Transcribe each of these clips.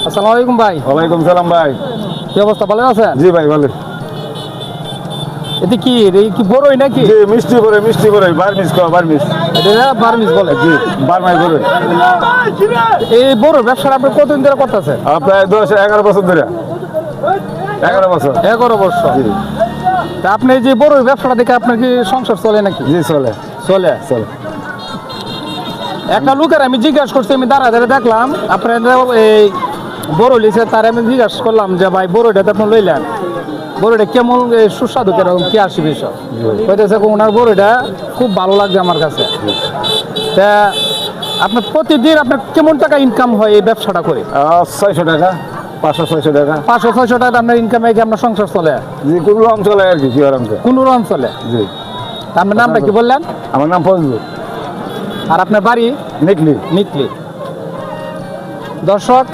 আসসালামু আলাইকুম ভাই। ওয়ালাইকুম সালাম ভাই। কি অবস্থা, ভালো আছেন? জি ভাই ভালো। এটি কি কি বড়ই নাকি? জি মিষ্টি করে বার্মিস এটা বার্মিস বলে। জি বার্মাই করে। এই বড় ব্যবসাটা আপনি কতদিন ধরে করতেছেন? প্রায় 11 বছর ধরে। 11 বছর। 11 বছর। জি তা আপনি যে বড় ব্যবসাটা দেখে আপনার কি সংসার চলে নাকি? জি চলে। একটা লোকের আমি জিজ্ঞাসা করছি, আমি দাঁড়া দেখলাম আপনার এই বড় লিছে, তার আমি জিজ্ঞাসা করলাম যে ভাই বড়টাতে আপনি লইলেন, বড়টা কেমন সুস্বাদু, কেরকম কি আসি বিষয় কইতেছে ওনার বড়টা খুব ভালো লাগছে আমার কাছে। তা আপনার প্রতিদিন আপনার কেমন টাকা ইনকাম হয় এই ব্যবসাটা করে? 600 টাকা, 500-600 টাকা। 500-600 টাকা আপনার ইনকামে কি আপনার সংসার চলে? জি কোন অঞ্চলে আর কি অঞ্চলে। কোন অঞ্চলে? জি। আপনার নামটা কি বললেন? আমার নাম ফজলুল। আর আপনার বাড়ি? নিকলি। দর্শক,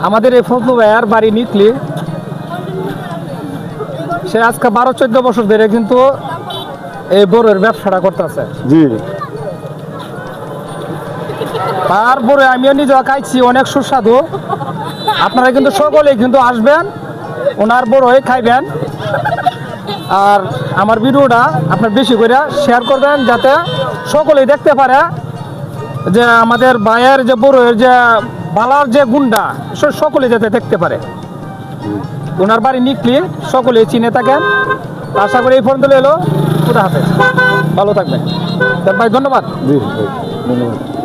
আমাদের এই ফজলু ভাইয়ার বাড়ি নিকলি। সে আজকে 12-14 বছর ধরে কিন্তু এই বড়ের ব্যবসাটা করতেছে। জি। তারপরে আমিও নিজেও খাইছি, অনেক সুস্বাদু। আপনারা কিন্তু সকলেই কিন্তু আসবেন, ওনার বড়ই খাইবেন। আর আমার ভিডিওটা আপনার বেশি করে শেয়ার করবেন, যাতে সকলেই দেখতে পারে যে আমাদের ভাইয়ের যে বড়ের যে বালার যে গুন্ডা, সকলেই যাতে দেখতে পারে। ওনার বাড়ি নিকলি, সকলেই চিনে থাকেন। আশা করি এই পর্যন্ত এলো। খুদা হাফেজ, ভালো থাকবেন ভাই, ধন্যবাদ। জি ধন্যবাদ।